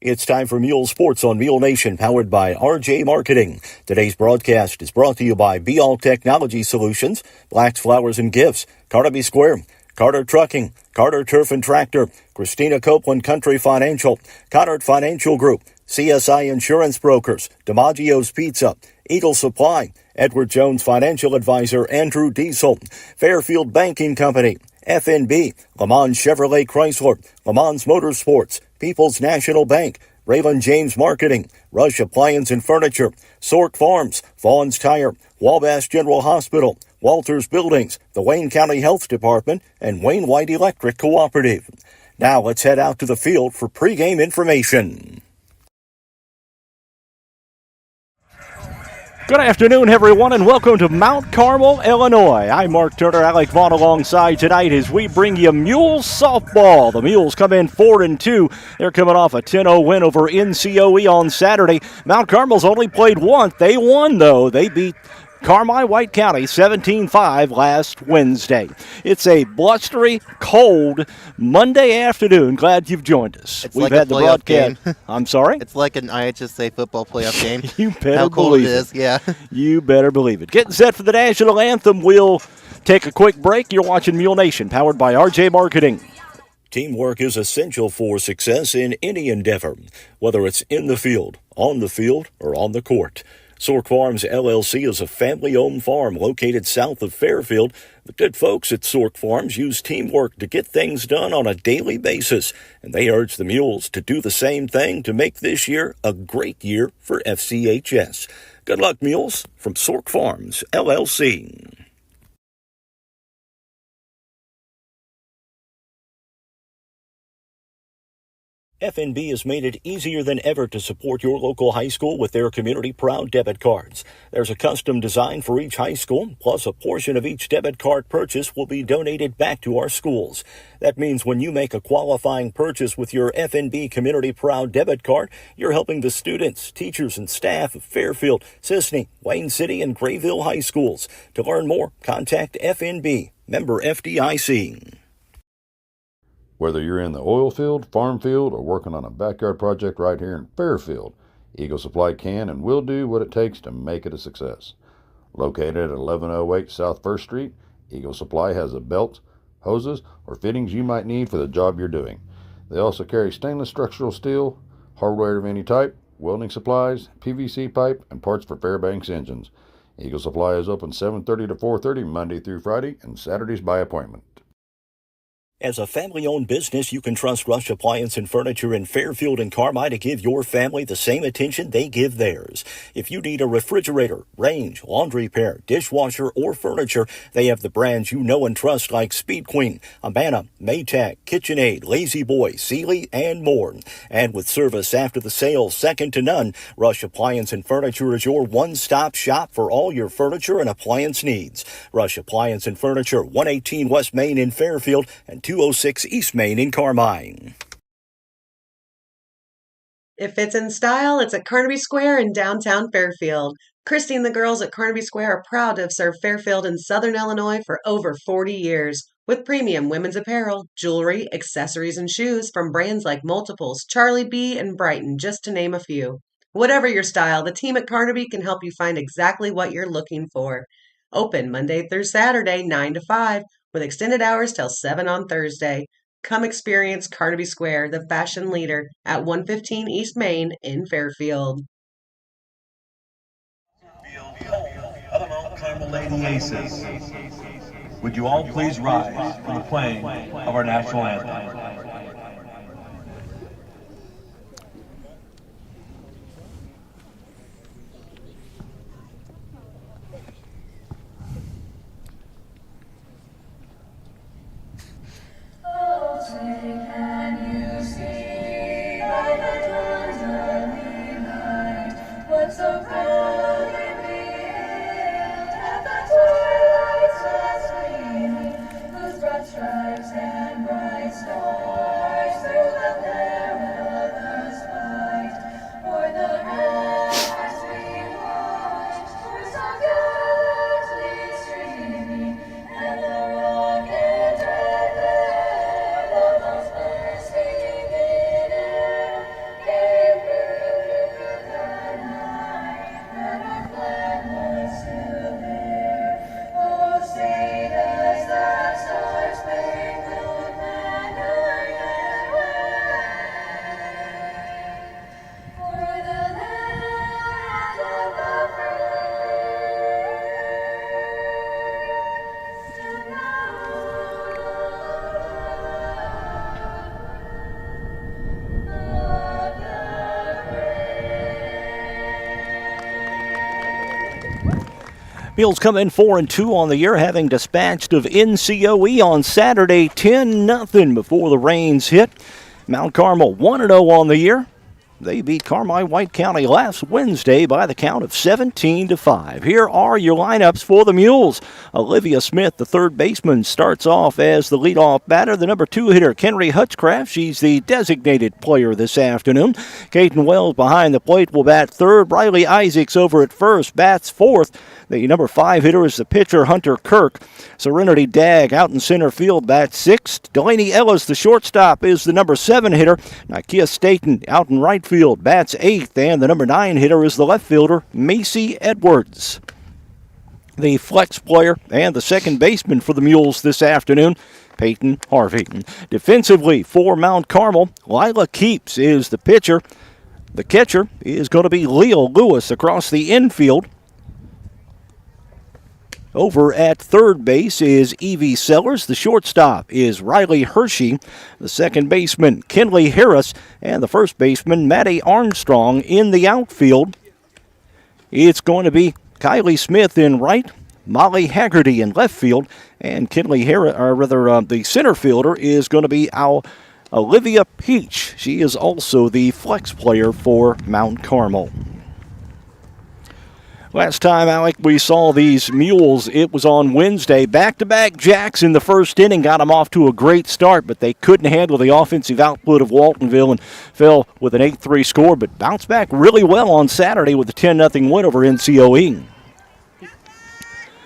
It's time for Mule Sports on Mule Nation, powered by RJ Marketing. Today's broadcast is brought to you by Be All Technology Solutions, Black's Flowers and Gifts, Carnaby Square, Carter Trucking, Carter Turf and Tractor, Christina Copeland Country Financial, Connard Financial Group, CSI Insurance Brokers, DiMaggio's Pizza, Eagle Supply, Edward Jones Financial Advisor Andrew Diesel, Fairfield Banking Company, FNB, Le Mans Chevrolet Chrysler, Le Mans Motorsports, People's National Bank, Raymond James Marketing, Rush Appliance and Furniture, Sork Farms, Vaughn's Tire, Wabash General Hospital, Walters Buildings, the Wayne County Health Department, and Wayne White Electric Cooperative. Now let's head out to the field for pregame information. Good afternoon, everyone, and welcome to Mt.Carmel, Illinois. I'm Mark Turner, Alec Vaughn alongside tonight as we bring you Mules softball. The Mules come in 4-2. They're coming off a 10-0 win over NCOE on Saturday. Mt.Carmel's only played once. They won, though. They beat Carmi White County 17-5 last Wednesday. It's a blustery, cold Monday afternoon. Glad you've joined us. We've had the broadcast game. I'm sorry? It's like an IHSA football playoff game. You better How cold believe it is, yeah. You better believe it. Getting set for the national anthem. We'll take a quick break. You're watching Mule Nation, powered by RJ Marketing. Teamwork is essential for success in any endeavor, whether it's in the field, on or on the court. Sork Farms LLC is a family-owned farm located south of Fairfield. The good folks at Sork Farms use teamwork to get things done on a daily basis, and they urge the Mules to do the same thing to make this year a great year for FCHS. Good luck, Mules, from Sork Farms LLC. FNB has made it easier than ever to support your local high school with their Community Proud debit cards. There's a custom design for each high school, plus a portion of each debit card purchase will be donated back to our schools. That means when you make a qualifying purchase with your FNB Community Proud debit card, you're helping the students, teachers, and staff of Fairfield, Sisney, Wayne City, and Grayville High Schools. To learn more, contact FNB, member FDIC. Whether you're in the oil field, farm field, or working on a backyard project right here in Fairfield, Eagle Supply can and will do what it takes to make it a success. Located at 1108 South 1st Street, Eagle Supply has the belts, hoses, or fittings you might need for the job you're doing. They also carry stainless structural steel, hardware of any type, welding supplies, PVC pipe, and parts for Fairbanks engines. Eagle Supply is open 7:30 to 4:30 Monday through Friday and Saturdays by appointment. As a family-owned business, you can trust Rush Appliance and Furniture in Fairfield and Carmi to give your family the same attention they give theirs. If you need a refrigerator, range, laundry pair, dishwasher, or furniture, they have the brands you know and trust like Speed Queen, Amana, Maytag, KitchenAid, Lazy Boy, Sealy, and more. And with service after the sale second to none, Rush Appliance and Furniture is your one-stop shop for all your furniture and appliance needs. Rush Appliance and Furniture, 118 West Main in Fairfield, and 206 East Main in Carmine. If it's in style, it's at Carnaby Square in downtown Fairfield. Christy and the girls at Carnaby Square are proud to have served Fairfield and Southern Illinois for over 40 years. With premium women's apparel, jewelry, accessories, and shoes from brands like Multiples, Charlie B, and Brighton, just to name a few. Whatever your style, the team at Carnaby can help you find exactly what you're looking for. Open Monday through Saturday, 9 to 5, with extended hours till 7 on Thursday. Come experience Carnaby Square, the fashion leader, at 115 East Main in Fairfield. Other Mt.Carmel Lady Aces, would you all please rise for the playing of our national anthem? So proud in the end, at the twilight's last gleaming, whose broad stripes and bright stars Mules come in 4-2 on the year, having dispatched of NCOE on Saturday 10-0 before the rains hit. Mount Carmel 1-0 on the year. They beat Carmi White County last Wednesday by the count of 17-5. Here are your lineups for the Mules. Olivia Smith, the third baseman, starts off as the leadoff batter. The number 2 hitter, Kenry Hutchcraft. She's the designated player this afternoon. Caden Wells behind the plate will bat third. Riley Isaacs over at first, bats fourth. The number 5 hitter is the pitcher, Hunter Kirk. Serenity Dagg out in center field, bats sixth. Delaney Ellis, the shortstop, is the number 7 hitter. Nakia Staten out in right field, bats eighth. And the number 9 hitter is the left fielder, Macy Edwards. The flex player and the second baseman for the Mules this afternoon, Peyton Harvey. Defensively for Mount Carmel, Lila Keeps is the pitcher. The catcher is going to be Leo Lewis across the infield. Over at third base is Evie Sellers. The shortstop is Riley Hershey. The second baseman, Kinley Harris. And the first baseman, Maddie Armstrong. In the outfield, it's going to be Kylie Smith in right, Molly Haggerty in left field, and Kinley Harris, or rather, the center fielder is going to be Olivia Peach. She is also the flex player for Mount Carmel. Last time, Alec, we saw these Mules, it was on Wednesday. Back-to-back jacks in the first inning got them off to a great start, but they couldn't handle the offensive output of Waltonville and fell with an 8-3 score, but bounced back really well on Saturday with a 10-0 win over NCOE.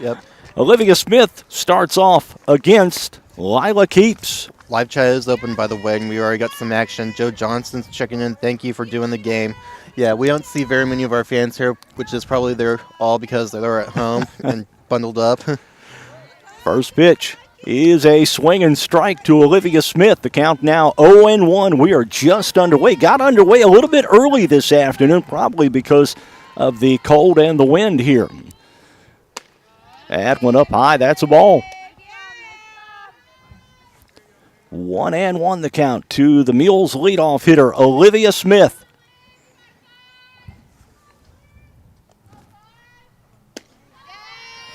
Yep. Olivia Smith starts off against Lila Keeps. Live chat is open, by the way, and we already got some action. Joe Johnston's checking in. Thank you for doing the game. Yeah, we don't see very many of our fans here, which is probably they're all because they're at home and bundled up. First pitch is a swing and strike to Olivia Smith. The count now 0-1. We are just underway. Got underway a little bit early this afternoon, probably because of the cold and the wind here. That went up high. That's a ball. 1-1 the count to the Mules leadoff hitter, Olivia Smith.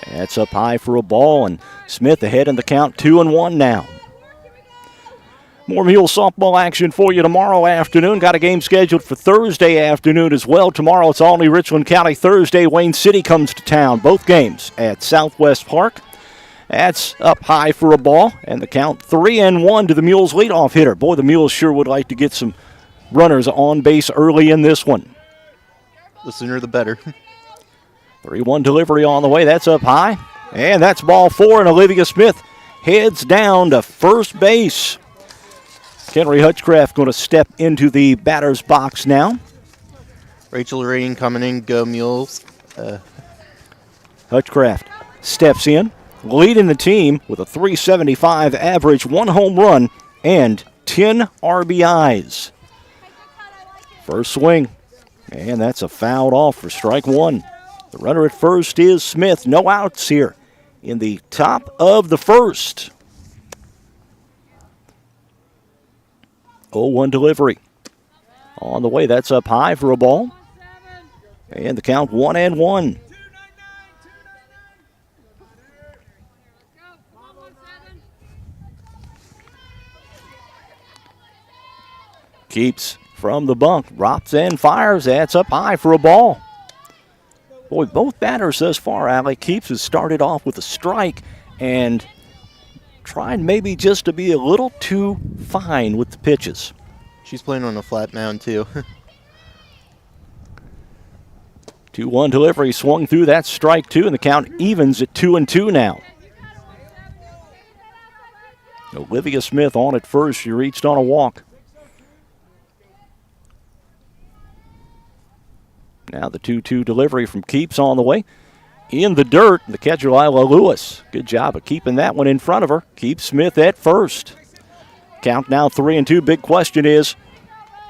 That's up high for a ball, and Smith ahead in the count 2-1 now. More Mule softball action for you tomorrow afternoon. Got a game scheduled for Thursday afternoon as well. Tomorrow it's Olney Richland County. Thursday Wayne City comes to town. Both games at Southwest Park. That's up high for a ball, and the count 3-1 to the Mules leadoff hitter. Boy, the Mules sure would like to get some runners on base early in this one. The sooner the better. 3-1 delivery on the way. That's up high. And that's ball 4, and Olivia Smith heads down to first base. Kenry Hutchcraft going to step into the batter's box now. Rachel Rain coming in. Go Mules. Hutchcraft steps in, leading the team with a .375 average, 1 home run, and 10 RBIs. First swing, and that's a fouled off for strike 1. The runner at first is Smith. No outs here in the top of the first. 0-1 delivery. On the way, that's up high for a ball. And the count 1-1. Keeps from the bunk, drops and fires. That's up high for a ball. Boy, both batters thus far, Alec Keeps has started off with a strike and tried maybe just to be a little too fine with the pitches. She's playing on a flat mound, too. 2-1 delivery swung through. That's strike 2, and the count evens at 2-2 now. Olivia Smith on at first. She reached on a walk. Now the 2-2 delivery from Keeps on the way. In the dirt, the catcher Lila Lewis. Good job of keeping that one in front of her. Keeps Smith at first. Count now 3-2. Big question is,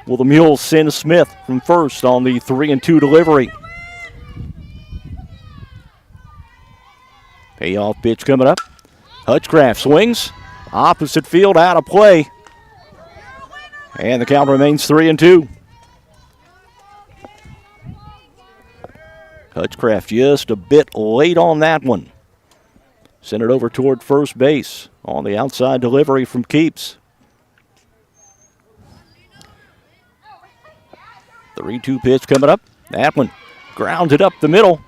will the Mules send Smith from first on the 3-2 delivery? Payoff pitch coming up. Hutchcraft swings. Opposite field, out of play. And the count remains 3-2. Hutchcraft just a bit late on that one. Sent it over toward first base on the outside delivery from Keeps. 3-2 pitch coming up. That one grounded up the middle.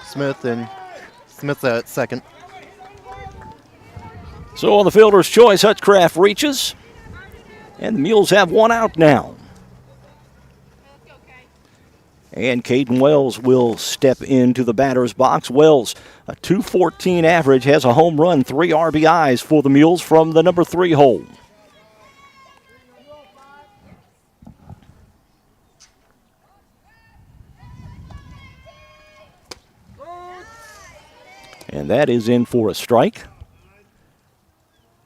Smith's at second. So on the fielder's choice, Hutchcraft reaches. And the Mules have one out now. And Caden Wells will step into the batter's box. Wells, a .214 average, has a home run, 3 RBIs for the Mules from the number 3 hole. And that is in for a strike.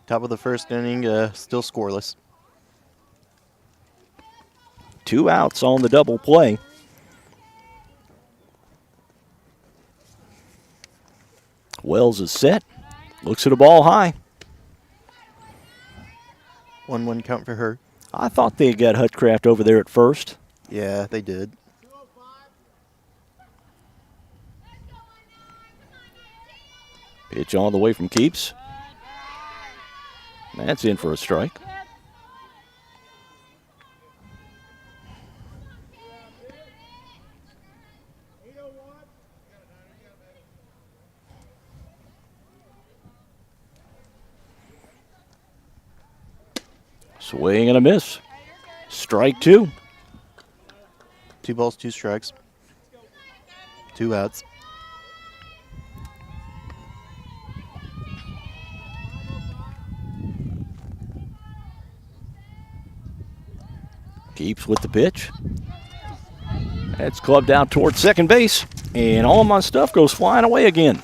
Top of the first inning, still scoreless. 2 outs on the double play. Wells is set. Looks at a ball high. 1-1 count for her. I thought they got Hutchcraft over there at first. Yeah, they did. Pitch on the way from Keeps. That's in for a strike. Swing and a miss. Strike 2. 2 balls, 2 strikes. 2 outs. Keeps with the pitch. That's clubbed out towards second base. And all my stuff goes flying away again.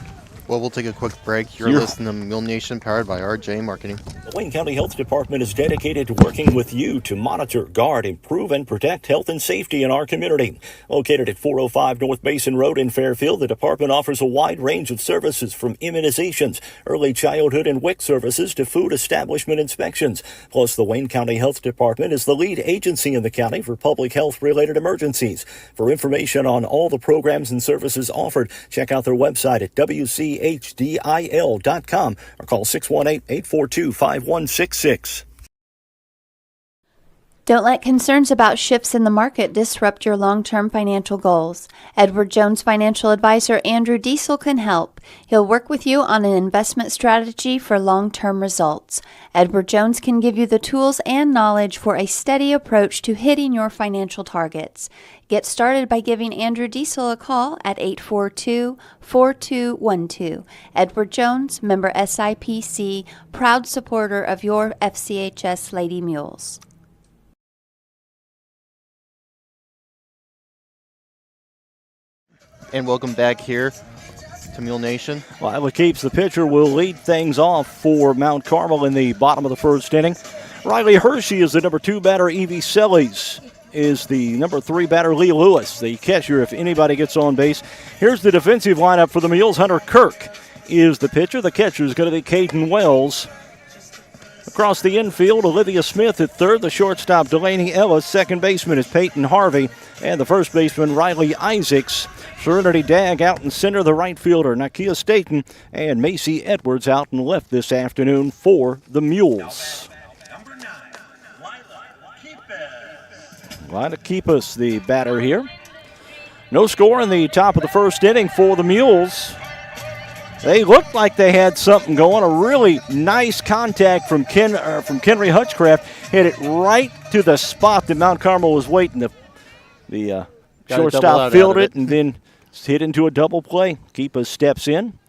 Well, we'll take a quick break. You're listening to Mule Nation, powered by RJ Marketing. The Wayne County Health Department is dedicated to working with you to monitor, guard, improve, and protect health and safety in our community. Located at 405 North Basin Road in Fairfield, the department offers a wide range of services from immunizations, early childhood and WIC services to food establishment inspections. Plus, the Wayne County Health Department is the lead agency in the county for public health-related emergencies. For information on all the programs and services offered, check out their website at wchdil.com or call 618-842-5166. Don't let concerns about shifts in the market disrupt your long-term financial goals. Edward Jones financial advisor Andrew Diesel can help. He'll work with you on an investment strategy for long-term results. Edward Jones can give you the tools and knowledge for a steady approach to hitting your financial targets. Get started by giving Andrew Diesel a call at 842-4212. Edward Jones, member SIPC, proud supporter of your FCHS Lady Mules. And welcome back here to Mule Nation. Lila Keeps, the pitcher, will lead things off for Mt.Carmel in the bottom of the first inning. Riley Hershey is the number 2 batter. Evie Sellies is the number 3 batter. Lee Lewis, the catcher, if anybody gets on base. Here's the defensive lineup for the Mules. Hunter Kirk is the pitcher. The catcher is going to be Caden Wells. Across the infield, Olivia Smith at third. The shortstop, Delaney Ellis. Second baseman is Peyton Harvey. And the first baseman, Riley Isaacs. Serenity Dagg out in center. The right fielder, Nakia Staten. And Macy Edwards out in left this afternoon for the Mules. Number 9, Lila Keepus, the batter here. No score in the top of the first inning for the Mules. They looked like they had something going. A really nice contact from Kenry Hutchcraft. Hit it right to the spot that Mt.Carmel was waiting. The shortstop fielded it and then hit into a double play. Keepus steps in.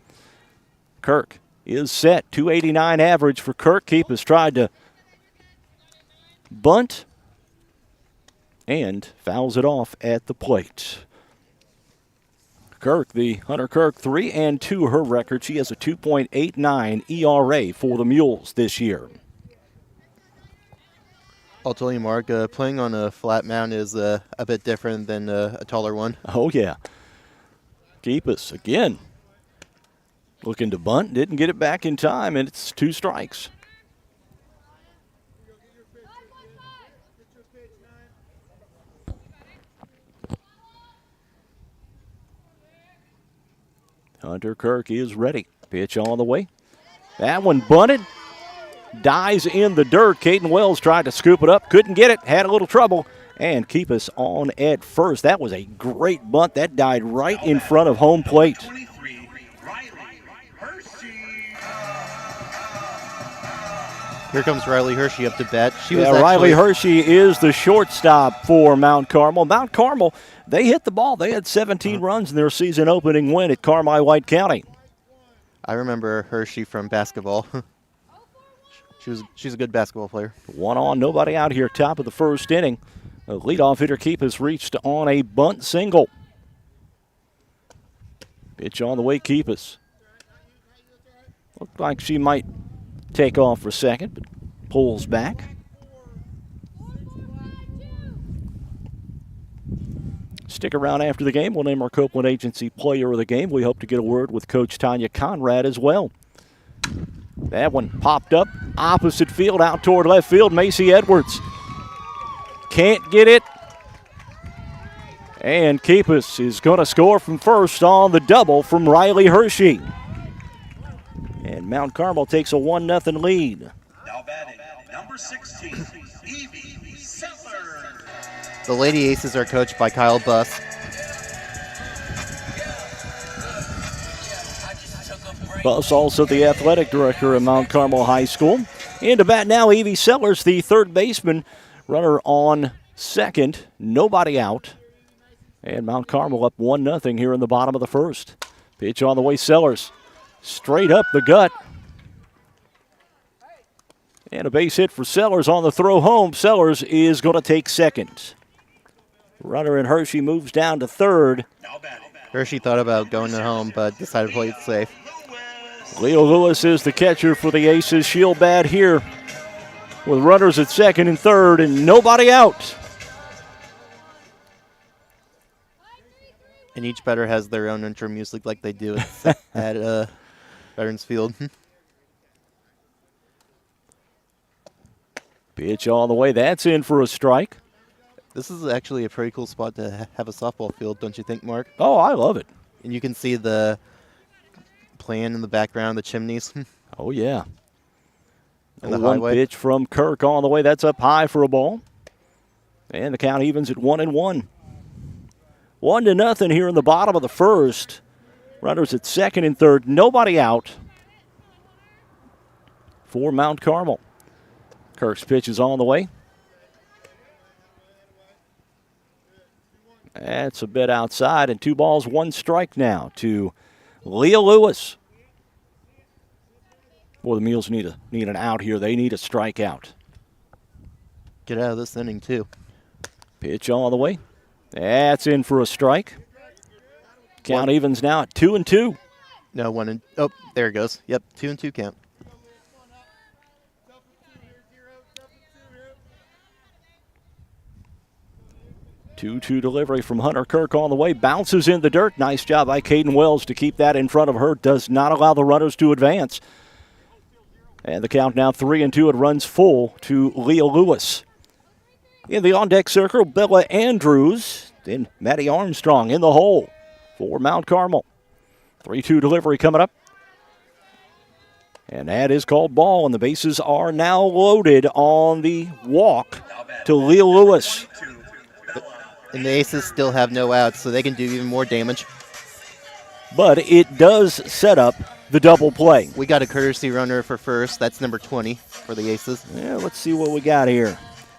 Kirk is set. .289 average for Kirk. Keepus tried to bunt and fouls it off at the plate. Kirk, the Hunter Kirk, 3-2 her record. She has a 2.89 ERA for the Mules this year. I'll tell you, Mark, playing on a flat mound is a bit different than a taller one. Oh, yeah. Keepus, again, looking to bunt. Didn't get it back in time, and it's 2 strikes. Hunter Kirk is ready. Pitch on the way. That one bunted. Dies in the dirt. Caden Wells tried to scoop it up. Couldn't get it. Had a little trouble. And keep us on at first. That was a great bunt. That died right in front of home plate. Here comes Riley Hershey up to bat. Riley Hershey is the shortstop for Mount Carmel. Mount Carmel, they hit the ball. They had 17 runs in their season opening win at Carmi White County. I remember Hershey from basketball. She's a good basketball player. One on, nobody out here. Top of the first inning. The leadoff hitter Keepus reached on a bunt single. Pitch on the way, Keepus. Looked like she might take off for a second, but pulls back. Stick around after the game. We'll name our Copeland Agency player of the game. We hope to get a word with Coach Tanya Conrad as well. That one popped up opposite field, out toward left field. Macy Edwards can't get it. And Keepus is going to score from first on the double from Riley Hershey. And Mount Carmel takes a 1-0 lead. Now batting, number 16, Evie Settler. The Lady Aces are coached by Kyle Buss. Buss also the athletic director at Mount Carmel High School. And to bat now, Evie Sellers, the third baseman, runner on second, nobody out. And Mount Carmel up 1-0 here in the bottom of the first. Pitch on the way, Sellers. Straight up the gut. And a base hit for Sellers on the throw home. Sellers is going to take second. Runner in Hershey moves down to third. Hershey thought about going to home, but decided to play it safe. Leo Lewis is the catcher for the Aces. She'll bat here with runners at second and third and nobody out. And each batter has their own intro music like they do at Veterans Field. Pitch on the way. That's in for a strike. This is actually a pretty cool spot to have a softball field, don't you think, Mark? Oh, I love it. And you can see the plan in the background, the chimneys. Oh, yeah. And the one highway. Pitch from Kirk on the way. That's up high for a ball. And the count evens at 1-1. 1-0 here in the bottom of the first. Runners at second and third. Nobody out for Mount Carmel. Kirk's pitch is on the way. That's a bit outside, and 2 balls, 1 strike now to Leah Lewis. Boy, the Mules need an out here. They need a strikeout. Get out of this inning, too. Pitch on the way. That's in for a strike. Count evens now at 2-2. No, 1 oh, there it goes. Yep, 2-2 count. 2-2 delivery from Hunter Kirk on the way. Bounces in the dirt. Nice job by Caden Wells to keep that in front of her. Does not allow the runners to advance. And the count now 3-2. It runs full to Leah Lewis. In the on-deck circle, Bella Andrews. Then Maddie Armstrong in the hole for Mount Carmel. 3-2 delivery coming up. And that is called ball, and the bases are now loaded on the walk to Leah Lewis. And the Aces still have no outs, so they can do even more damage. But it does set up the double play. We got a courtesy runner for first. That's number 20 for the Aces. Yeah, let's see what we got here.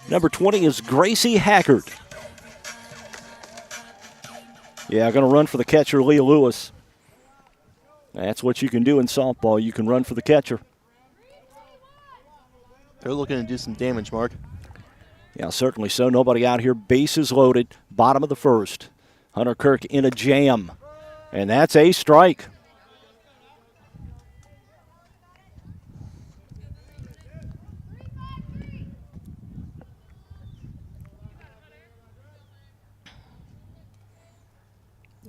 Number 20 is Gracie Hackard. Yeah, going to run for the catcher, Leah Lewis. That's what you can do in softball. You can run for the catcher. They're looking to do some damage, Mark. Yeah, certainly so. Nobody out here. Bases loaded. Bottom of the first. Hunter Kirk in a jam. And that's a strike.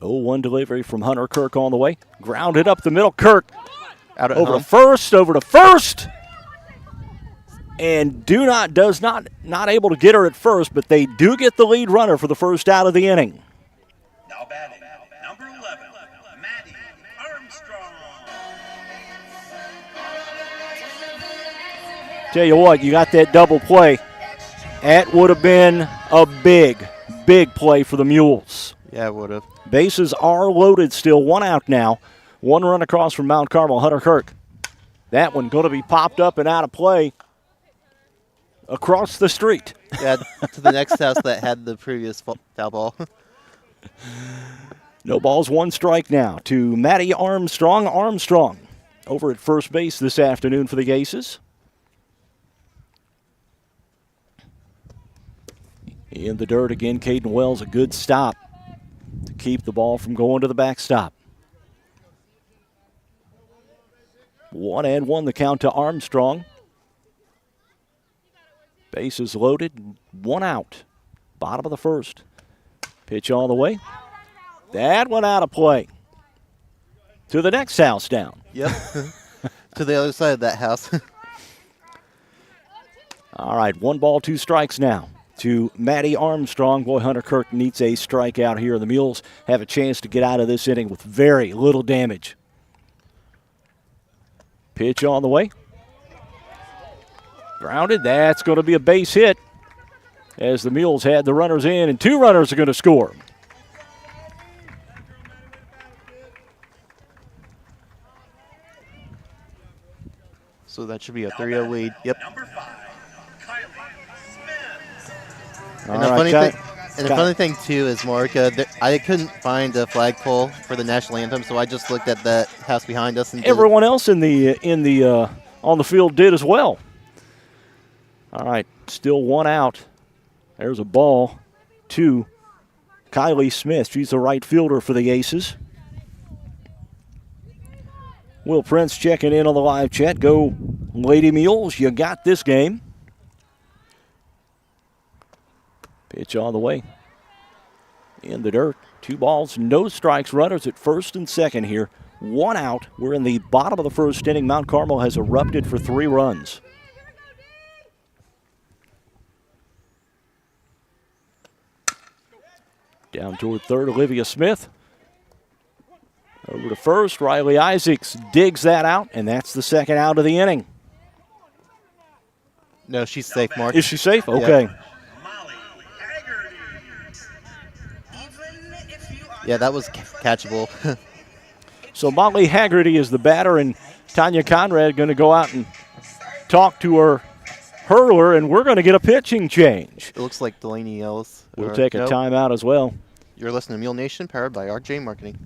Oh, 1 delivery from Hunter Kirk on the way. Grounded up the middle. Kirk Out at over home. to first, over to first. And does not able to get her at first, but they do get the lead runner for the first out of the inning. Now batting, number 11, Maddie Tell you what, you got that double play. That would have been a big play for the Mules. Yeah, it would have. Bases are loaded still. One out now. One run across from Mount Carmel. Hunter Kirk. That one going to be popped up and out of play across the street. Yeah, to the next house that had the previous foul ball. No balls, one strike now to Maddie Armstrong. Armstrong over at first base this afternoon for the Aces. In the dirt again, Caden Wells, a good stop to keep the ball from going to the backstop. 1-1 the count to Armstrong. Bases loaded, one out. Bottom of the first. Pitch all the way. That one out of play. To the next house down. Yep. To the other side of that house. All right, 1 ball, 2 strikes now to Maddie Armstrong. Boy, Hunter Kirk needs a strikeout here. The Mules have a chance to get out of this inning with very little damage. Pitch on the way. Grounded. That's going to be a base hit as the Mules had the runners in, and 2 runners are going to score. So that should be a 3-0 lead. Yep. And the funny thing too is, Mark, I couldn't find a flagpole for the national anthem, so I just looked at that house behind us. And everyone else on the field did as well. All right, still 1 out. There's a ball to Kylie Smith. She's the right fielder for the Aces. Will Prince checking in on the live chat. Go, Lady Mules. You got this game. Pitch on the way. In the dirt. 2 balls, no strikes. Runners at first and second here. 1 out. We're in the bottom of the first inning. Mount Carmel has erupted for 3 runs. Down toward third, Olivia Smith. Over to first, Riley Isaacs digs that out, and that's the second out of the inning. No, she's safe, Mark. Is she safe? Okay. Yeah. Yeah, that was catchable. So Molly Haggerty is the batter, and Tanya Conrad going to go out and talk to her hurler, and we're going to get a pitching change. It looks like Delaney Ellis. We'll take a timeout as well. You're listening to Mule Nation, powered by RJ Marketing.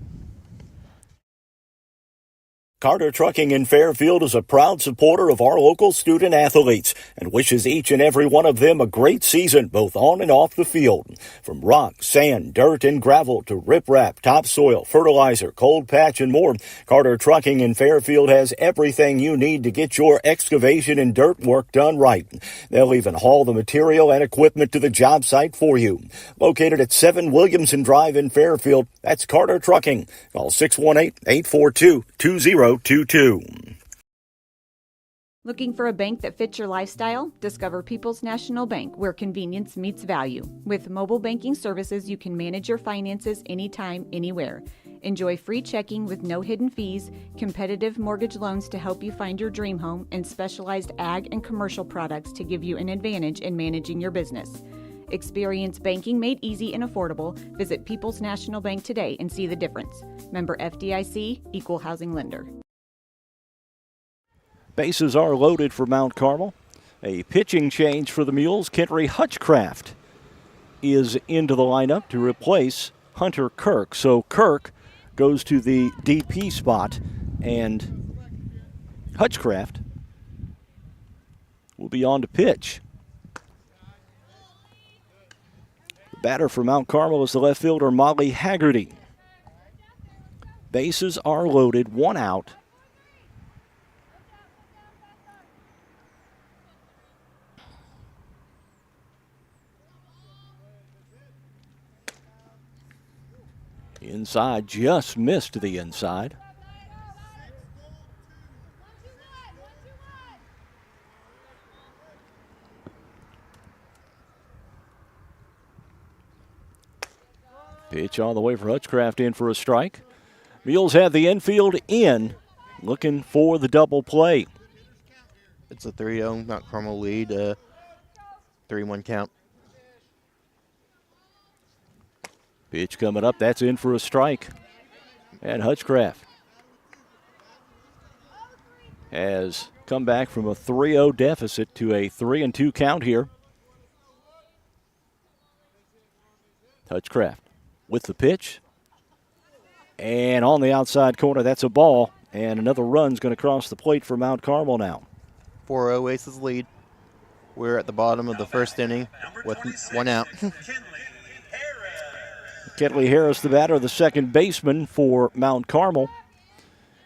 Carter Trucking in Fairfield is a proud supporter of our local student athletes and wishes each and every one of them a great season, both on and off the field. From rock, sand, dirt, and gravel to riprap, topsoil, fertilizer, cold patch, and more, Carter Trucking in Fairfield has everything you need to get your excavation and dirt work done right. They'll even haul the material and equipment to the job site for you. Located at 7 Williamson Drive in Fairfield, that's Carter Trucking. Call 618-842-2022. Looking for a bank that fits your lifestyle? Discover People's National Bank, where convenience meets value. With mobile banking services, you can manage your finances anytime, anywhere. Enjoy free checking with no hidden fees, competitive mortgage loans to help you find your dream home, and specialized ag and commercial products to give you an advantage in managing your business. Experience banking made easy and affordable. Visit People's National Bank today and see the difference. Member FDIC, Equal Housing Lender. Bases are loaded for Mount Carmel. A pitching change for the Mules. Kentry Hutchcraft is into the lineup to replace Hunter Kirk. So Kirk goes to the DP spot, and Hutchcraft will be on to pitch. The batter for Mount Carmel is the left fielder Molly Haggerty. Bases are loaded, 1 out. Inside, just missed the inside. Pitch on the way for Hutchcraft in for a strike. Mules have the infield in looking for the double play. It's a 3-0 Mt.Carmel lead, 3-1 count. Pitch coming up. That's in for a strike. And Hutchcraft has come back from a 3-0 deficit to a 3-2 count here. Hutchcraft with the pitch. And on the outside corner, that's a ball. And another run's going to cross the plate for Mt.Carmel now. 4-0 Aces lead. We're at the bottom of the first inning with one out. Kenley Harris, the batter, the second baseman for Mt.Carmel.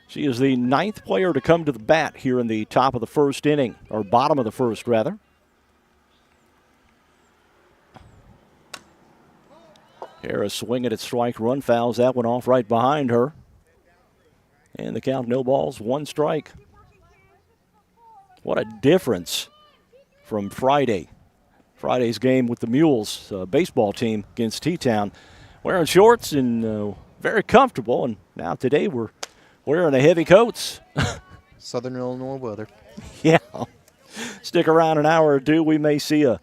She is the 9th player to come to the bat here in the top of the first inning, or bottom of the first, rather. Harris swinging at strike, run fouls that one off right behind her. And the count, no balls, 1 strike. What a difference from Friday's game with the Mules baseball team against T-Town. Wearing shorts and very comfortable, and now today we're wearing the heavy coats. Southern Illinois weather. Yeah. Stick around an hour or two, we may see it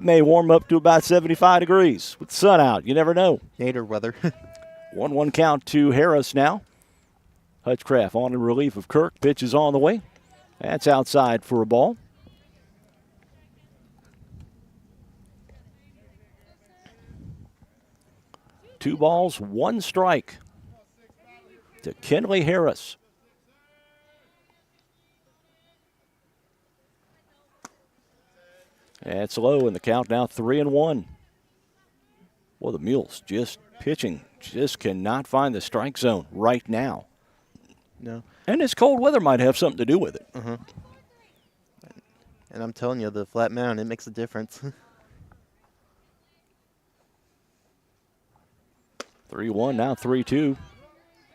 may warm up to about 75 degrees with the sun out. You never know. Nader weather. 1-1 count to Harris now. Hutchcraft on in relief of Kirk. Pitch is on the way. That's outside for a ball. Two balls, 1 strike to Kenley Harris. That's low in the count now, 3-1. Well, the Mules just pitching, just cannot find the strike zone right now. No. And this cold weather might have something to do with it. Uh-huh. And I'm telling you, the flat mound, it makes a difference. 3-1, now 3-2.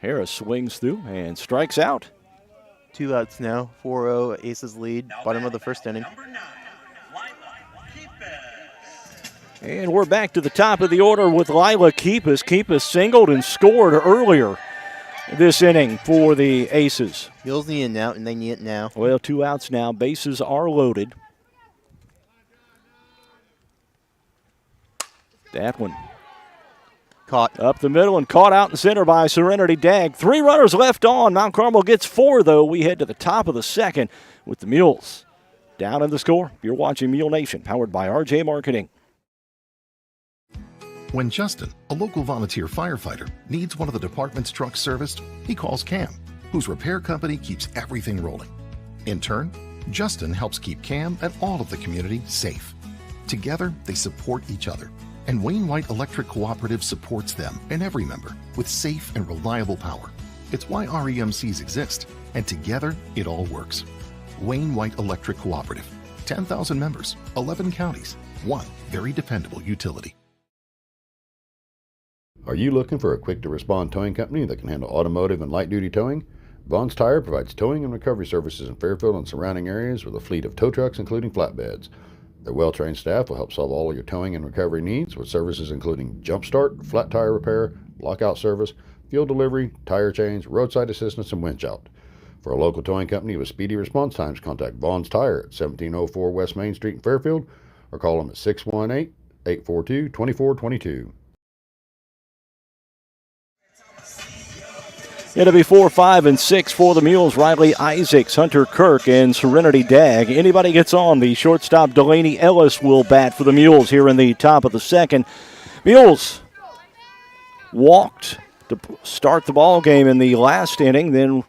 Harris swings through and strikes out. 2 outs now, 4-0 Aces lead, bottom of the first inning. And we're back to the top of the order with Lila Keepus. Keepus singled and scored earlier this inning for the Aces. Mules need an out, and they need it now. Well, 2 outs now. Bases are loaded. That one Caught. up the middle and caught out in center by Serenity Dagg. 3 runners left on. Mt.Carmel gets 4, though. We head to the top of the second with the Mules down in the score. You're watching Mule Nation, powered by RJ Marketing. When Justin, a local volunteer firefighter, needs one of the department's trucks serviced, he calls Cam, whose repair company keeps everything rolling. In turn, Justin helps keep Cam and all of the community safe. Together, they support each other, and Wayne White Electric Cooperative supports them and every member with safe and reliable power. It's why REMCs exist, and together, it all works. Wayne White Electric Cooperative, 10,000 members, 11 counties, one very dependable utility. Are you looking for a quick-to-respond towing company that can handle automotive and light-duty towing? Vaughn's Tire provides towing and recovery services in Fairfield and surrounding areas with a fleet of tow trucks, including flatbeds. Their well-trained staff will help solve all of your towing and recovery needs with services including jump start, flat tire repair, lockout service, fuel delivery, tire change, roadside assistance, and winch out. For a local towing company with speedy response times, contact Vaughn's Tire at 1704 West Main Street in Fairfield or call them at 618-842-2422. It'll be 4, 5, and 6 for the Mules. Riley Isaacs, Hunter Kirk, and Serenity Dagg. Anybody gets on, the shortstop Delaney Ellis will bat for the Mules here in the top of the second. Mules walked to start the ball game in the last inning. Then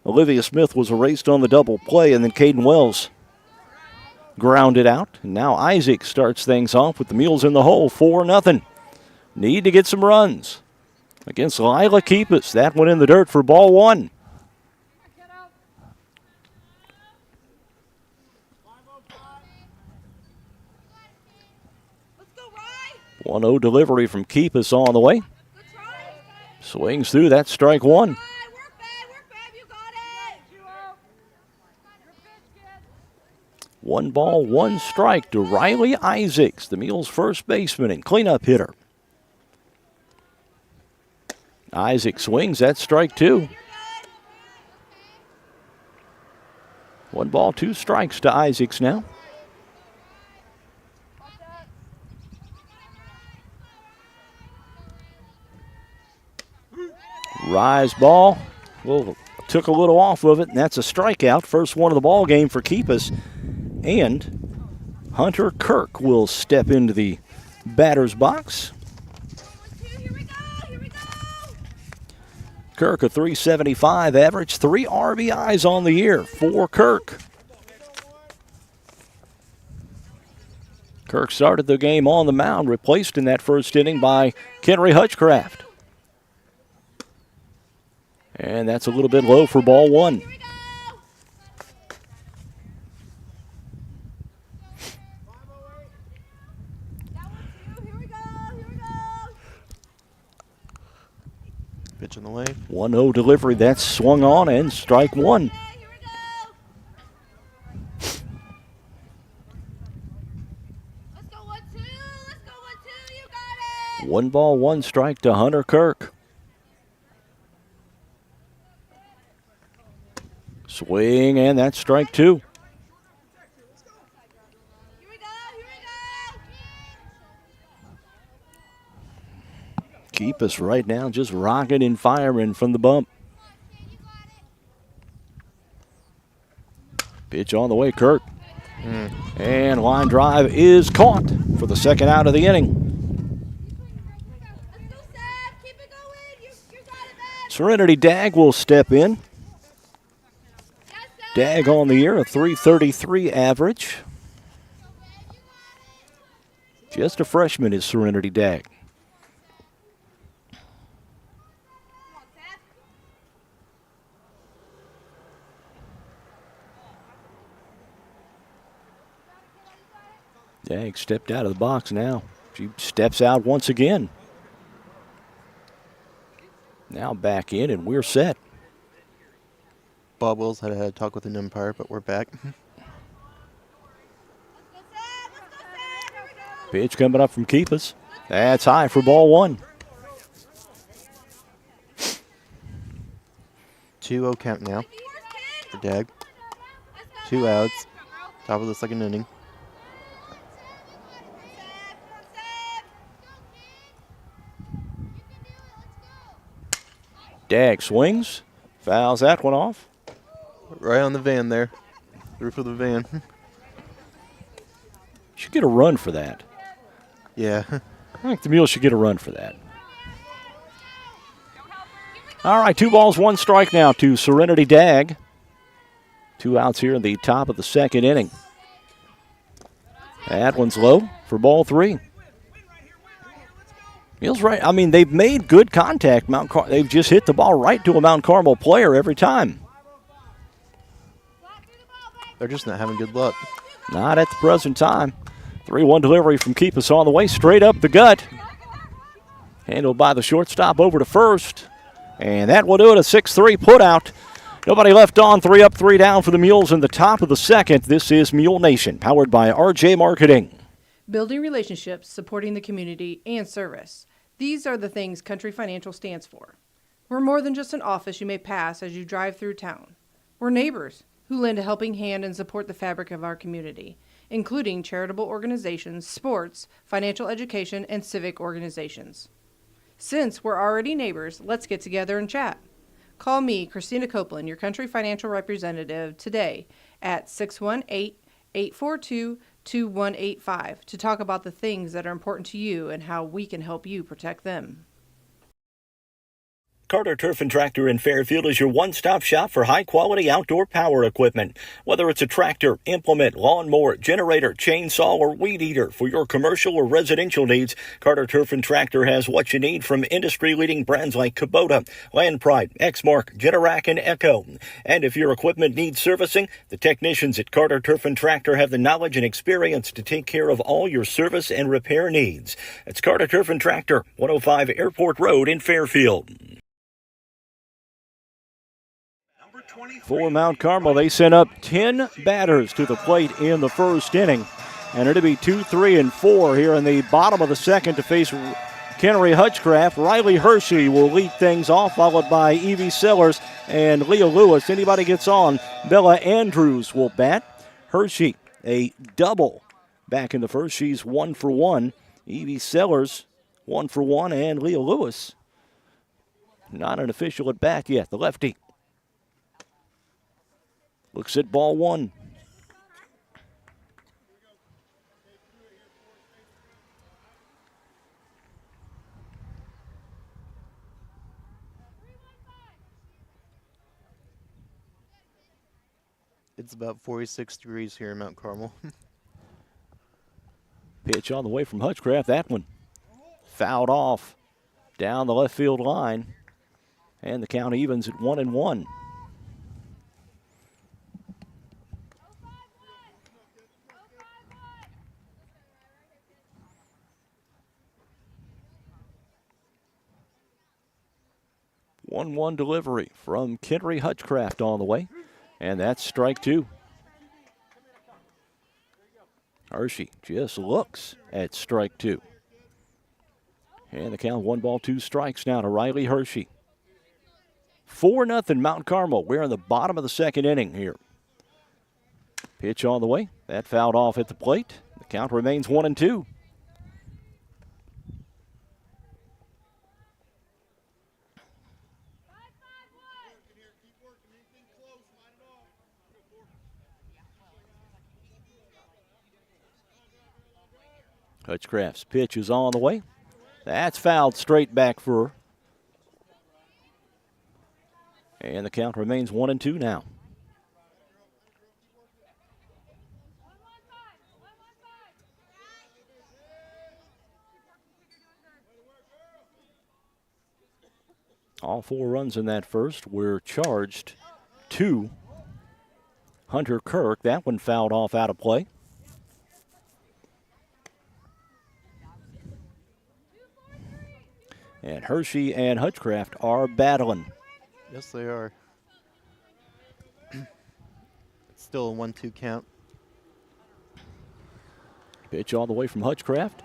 Olivia Smith was erased on the double play, and then Caden Wells grounded out. And now Isaac starts things off with the Mules in the hole, 4-0. Need to get some runs against Lila Keepus. That one in the dirt for ball 1. Let's go, Rye. 1-0 delivery from Keepus on the way. Swings through, that's strike 1. Work, babe, you got it. 1 ball, 1 strike to Riley Isaacs, the Mules' first baseman and cleanup hitter. Isaac swings. That's strike two. 1 ball, 2 strikes to Isaacs now. Rise ball. Well, took a little off of it, and that's a strikeout. First one of the ball game for Keepus. And Hunter Kirk will step into the batter's box. Kirk, a 375 average, 3 RBIs on the year for Kirk. Kirk started the game on the mound, replaced in that first inning by Kenry Hutchcraft. And that's a little bit low for ball one. Pitch in the way. 1-0 delivery. That's swung on and strike one. Let's go 1-2. Let's go 1-2. You got it. 1 ball, 1 strike to Hunter Kirk. Swing, and that's strike two. Here we go. Here we go. Keep us right now just rocking and firing from the bump. Pitch on the way, Kirk. And line drive is caught for the second out of the inning. Let's go, Seth. Keep it going. You got it, man. Serenity Dag will step in. Dag on the year, a 333 average. Just a freshman is Serenity Dag. Dag stepped out of the box now. She steps out once again. Now back in, and we're set. Bob Wills had a talk with an umpire, but we're back. Pitch coming up from Keepus. That's high for ball one. 2-0 count now for Dag. 2 outs. Top of the second inning. Dag swings. Fouls that one off. Right on the van there. The roof of the van. Should get a run for that. Yeah. I think the Mules should get a run for that. All right, 2 balls, 1 strike now to Serenity Dag. 2 outs here in the top of the second inning. That one's low for ball 3. Mules right. I mean, they've made good contact. They've just hit the ball right to a Mt.Carmel player every time. They're just not having good luck. Not at the present time. 3-1 delivery from Keepus on the way, straight up the gut. Handled by the shortstop over to first. And that will do it, a 6-3 putout. Nobody left on, 3 up, 3 down for the Mules in the top of the second. This is Mule Nation, powered by RJ Marketing. Building relationships, supporting the community, and service. These are the things Country Financial stands for. We're more than just an office you may pass as you drive through town. We're neighbors who lend a helping hand and support the fabric of our community, including charitable organizations, sports, financial education, and civic organizations. Since we're already neighbors, let's get together and chat. Call me, Christina Copeland, your Country Financial representative, today at 618-842-2185 to talk about the things that are important to you and how we can help you protect them. Carter Turf and Tractor in Fairfield is your one-stop shop for high-quality outdoor power equipment. Whether it's a tractor, implement, lawnmower, generator, chainsaw, or weed eater for your commercial or residential needs, Carter Turf and Tractor has what you need from industry-leading brands like Kubota, Land Pride, Exmark, Generac, and Echo. And if your equipment needs servicing, the technicians at Carter Turf and Tractor have the knowledge and experience to take care of all your service and repair needs. It's Carter Turf and Tractor, 105 Airport Road in Fairfield. For Mt.Carmel, they sent up 10 batters to the plate in the first inning. And it'll be 2, 3, and 4 here in the bottom of the second to face Kennery Hutchcraft. Riley Hershey will lead things off, followed by Evie Sellers and Leah Lewis. Anybody gets on, Bella Andrews will bat. Hershey, a double back in the first. She's 1 for 1. Evie Sellers, 1 for 1. And Leah Lewis, not an official at bat yet. The lefty looks at ball 1. It's about 46 degrees here in Mount Carmel. Pitch on the way from Hutchcraft. That one fouled off down the left field line. And the count evens at 1-1. One delivery from Kennery Hutchcraft on the way. And that's strike 2. Hershey just looks at strike 2. And the count 1-2 strikes now to Riley Hershey. 4-0 Mount Carmel. We're in the bottom of the second inning here. Pitch on the way. That fouled off at the plate. The count remains 1-2. Hutchcraft's pitch is on the way. That's fouled straight back for her. And the count remains 1-2 now. All 4 runs in that first were charged to Hunter Kirk. That one fouled off out of play. And Hershey and Hutchcraft are battling. Yes, they are. It's still a 1-2 count. Pitch all the way from Hutchcraft.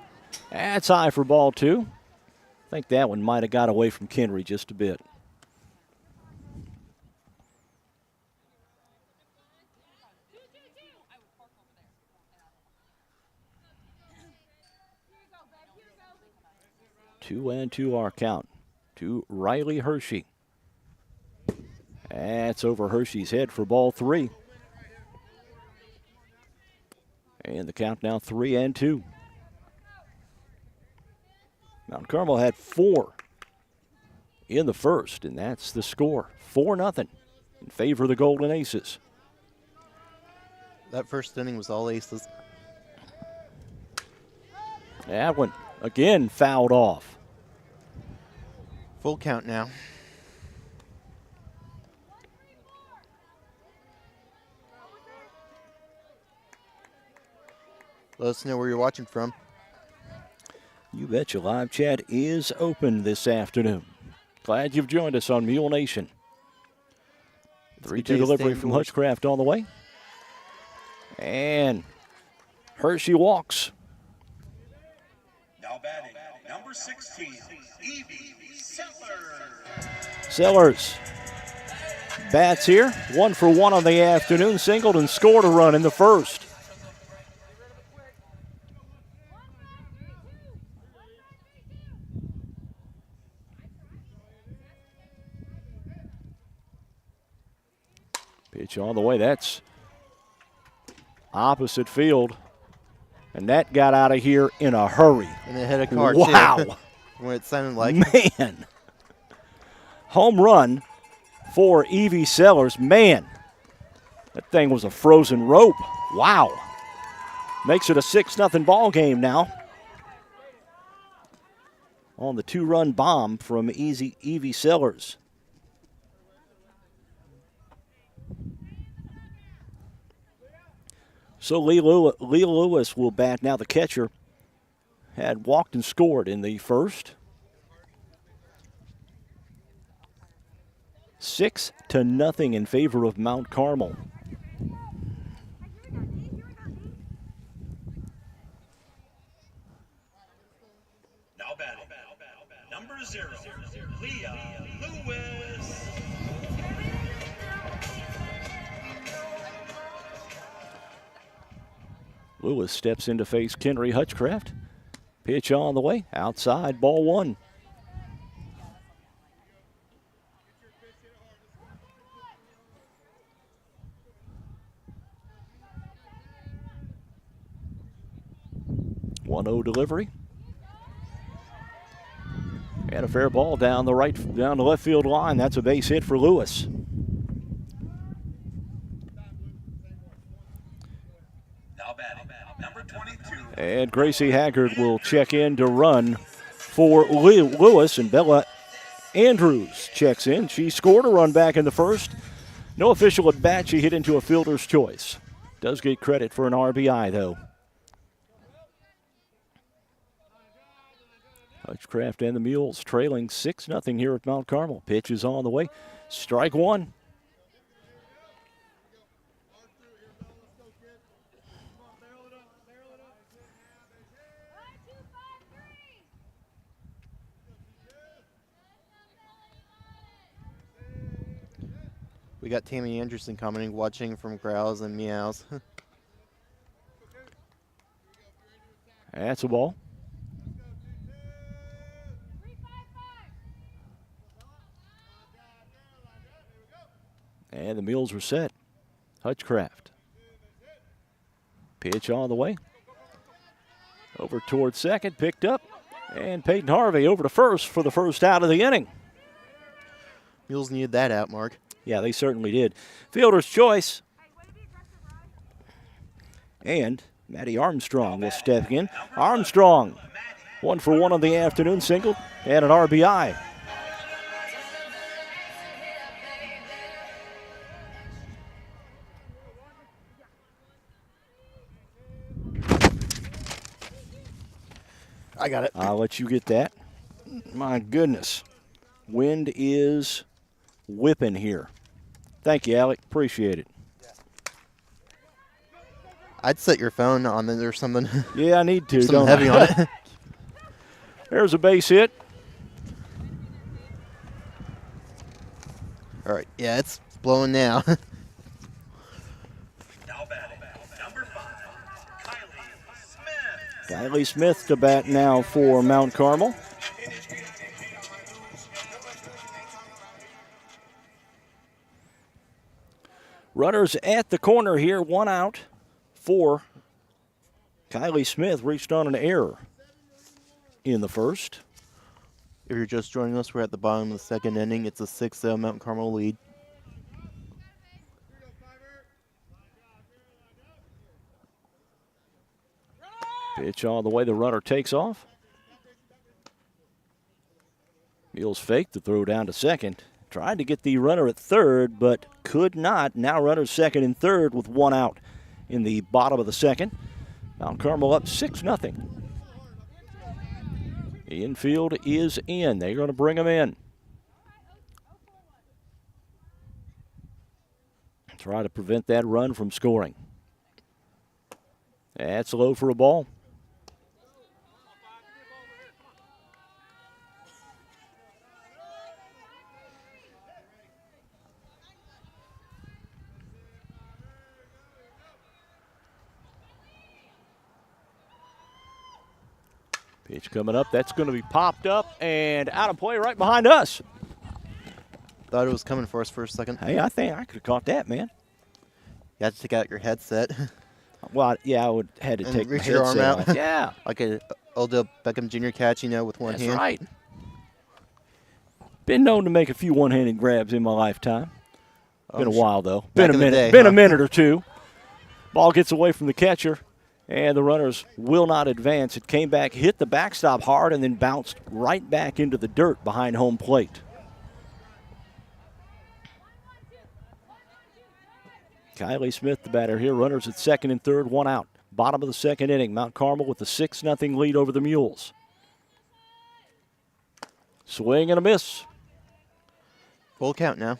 That's high for ball 2. I think that one might have got away from Kennery just a bit. Two and 2 our count to Riley Hershey. That's over Hershey's head for ball 3. And the count now 3-2. Mount Carmel had 4 in the first, and that's the score. 4-0 in favor of the Golden Aces. That first inning was all aces. That one again fouled off. Full count now. Let us know where you're watching from. You betcha. Live chat is open this afternoon. Glad you've joined us on Mule Nation. 3-2 delivery from Hutchcraft on the way. And Hershey walks. Now batting, number 16, Evie Sellers. Sellers bats here. 1 for 1 on the afternoon. Singled and scored a run in the first. Pitch on the way. That's opposite field. And that got out of here in a hurry. And it hit a car, wow. too. What it sounded like. Man. Home run for Evie Sellers. Man, that thing was a frozen rope. Wow. Makes it a 6-0 ball game now. On the 2-run bomb from Evie Sellers. So Leah Lewis will bat now. The catcher had walked and scored in the first. 6-0 in favor of Mount Carmel. Now batting, Lewis steps in to face Henry Hutchcraft. Pitch on the way. Outside, ball one. One 0 delivery. And a fair ball down the left field line. That's a base hit for Lewis. Now batting, number 22. And Gracie Haggard will check in to run for Lewis, and Bella Andrews checks in. She scored a run back in the first. No official at bat. She hit into a fielder's choice. Does get credit for an RBI, though. Hutchcraft and the Mules trailing 6-0 here at Mount Carmel. Pitch is on the way. Strike one. We got Tammy Anderson commenting, watching from growls and meows. That's a ball. And the Mules are set. Hutchcraft. Pitch on the way. Over towards second, picked up. And Peyton Harvey over to first for the first out of the inning. Mules needed that out, Mark. Yeah, they certainly did. Fielder's choice. And Maddie Armstrong will step in. Armstrong, 1 for 1 on the afternoon single and an RBI. I got it. I'll let you get that. My goodness. Wind is whipping here. Thank you, Alec. Appreciate it. I'd set your phone on there or something. Yeah, I need to. Something heavy on it. There's a base hit. All right. Yeah, it's blowing now. Now batting, number 5, Kylie Smith. Kylie Smith to bat now for Mount Carmel. Runners at the corner here, 1 out for Kylie Smith. Reached on an error in the first. If you're just joining us, we're at the bottom of the second inning. It's a 6-0 Mount Carmel lead. Pitch on the way, the runner takes off. Mules fake the throw down to second. Tried to get the runner at third, but could not. Now runners second and third with 1 out in the bottom of the second. Mount Carmel up 6-0. Infield is in. They're going to bring them in. Try to prevent that run from scoring. That's low for a ball. Pitch coming up. That's going to be popped up and out of play right behind us. Thought it was coming for us for a second. Hey, I think I could have caught that, man. You had to take out your headset. Well, yeah, I would had to And take my reach your arm headset out. off. Yeah. Like a Odell Beckham Jr. catch, with one That's hand. right. Been known to make a few one-handed grabs in my lifetime. Been a while, though. Back Been a in the minute. day, Been huh? a minute or two. Ball gets away from the catcher, and the runners will not advance. It came back, hit the backstop hard, and then bounced right back into the dirt behind home plate. Kylie Smith, the batter here. Runners at second and third, 1 out. Bottom of the second inning. Mount Carmel with a 6-0 lead over the Mules. Swing and a miss. Full count now.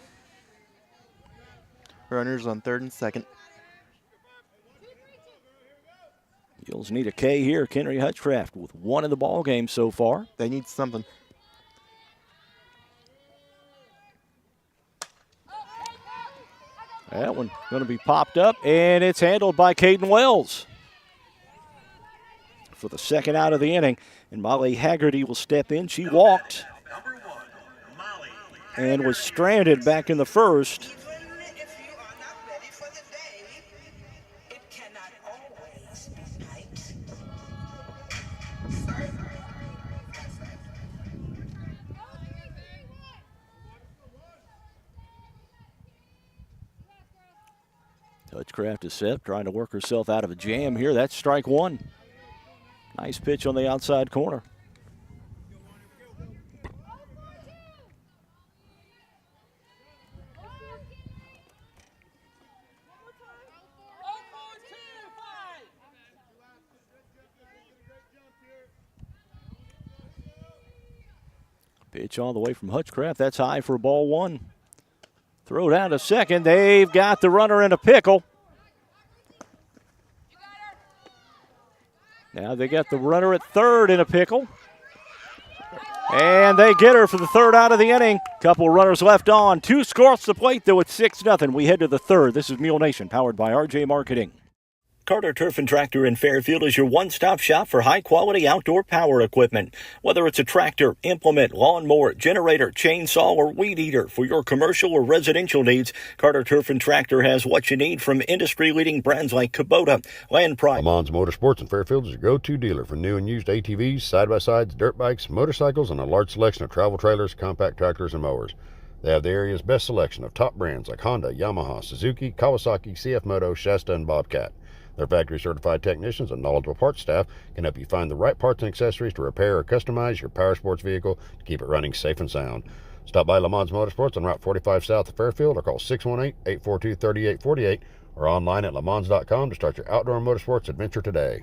Runners on third and second. Mules need a K here. Henry Hutchcraft with 1 in the ball game so far. They need something. That one going to be popped up, and it's handled by Caden Wells. for the second out of the inning. And Molly Haggerty will step in. She walked and was stranded back in the first. Hutchcraft is set, trying to work herself out of a jam here. That's strike one. Nice pitch on the outside corner. Pitch all the way from Hutchcraft. That's high for ball one. Throw down to second. They've got the runner in a pickle. Now they got the runner at third in a pickle. And they get her for the third out of the inning. Couple runners left on. 2 scores to the plate, though it's 6-0. We head to the third. This is Mule Nation, powered by RJ Marketing. Carter Turf and Tractor in Fairfield is your one-stop shop for high-quality outdoor power equipment. Whether it's a tractor, implement, lawnmower, generator, chainsaw, or weed eater, for your commercial or residential needs, Carter Turf and Tractor has what you need from industry-leading brands like Kubota, Land Pride. Le Mans Motorsports in Fairfield is your go-to dealer for new and used ATVs, side-by-sides, dirt bikes, motorcycles, and a large selection of travel trailers, compact tractors, and mowers. They have the area's best selection of top brands like Honda, Yamaha, Suzuki, Kawasaki, CF Moto, Shasta, and Bobcat. Their factory-certified technicians and knowledgeable parts staff can help you find the right parts and accessories to repair or customize your power sports vehicle to keep it running safe and sound. Stop by Le Mans Motorsports on Route 45 south of Fairfield or call 618-842-3848 or online at lemans.com to start your outdoor motorsports adventure today.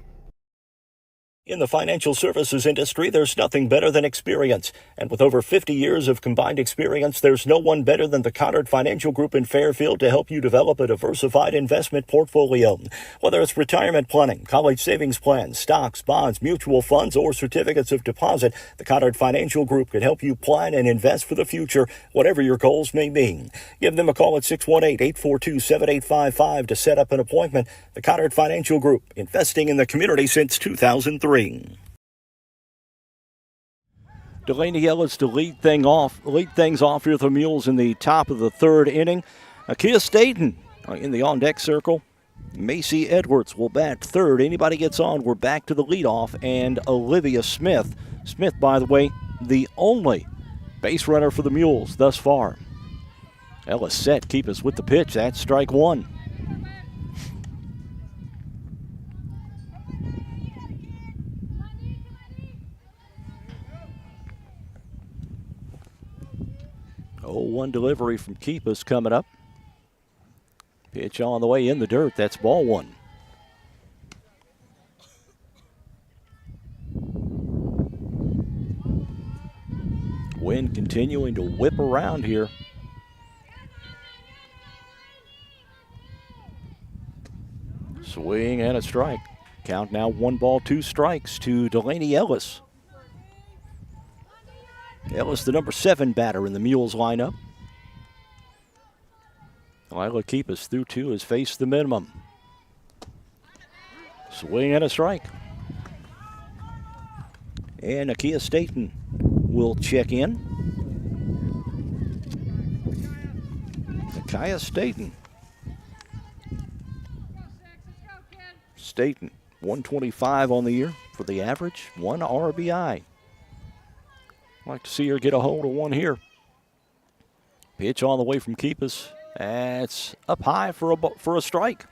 In the financial services industry, there's nothing better than experience. And with over 50 years of combined experience, there's no one better than the Conard Financial Group in Fairfield to help you develop a diversified investment portfolio. Whether it's retirement planning, college savings plans, stocks, bonds, mutual funds, or certificates of deposit, the Conard Financial Group can help you plan and invest for the future, whatever your goals may be. Give them a call at 618-842-7855 to set up an appointment. The Conard Financial Group, investing in the community since 2003. Delaney Ellis to lead things off here with the Mules in the top of the third inning. Akia Staten in the on-deck circle. Macy Edwards will bat third. Anybody gets on, we're back to the leadoff. And Olivia Smith. Smith, by the way, the only base runner for the Mules thus far. Ellis set, keep us with the pitch. That's strike one. One delivery from Keepus coming up. Pitch on the way in the dirt. That's ball one. Wind continuing to whip around here. Swing and a strike. Count now 1-2 strikes to Delaney Ellis. Ellis, the number 7 batter in the Mules lineup. Lila Keepus through 2 has faced the minimum. Swing and a strike. And Akia Staten will check in. Akia Staten. Staten, 125 on the year for the average, 1 RBI. Like to see her get a hold of one here. Pitch on the way from Keepus. That's up high for a strike.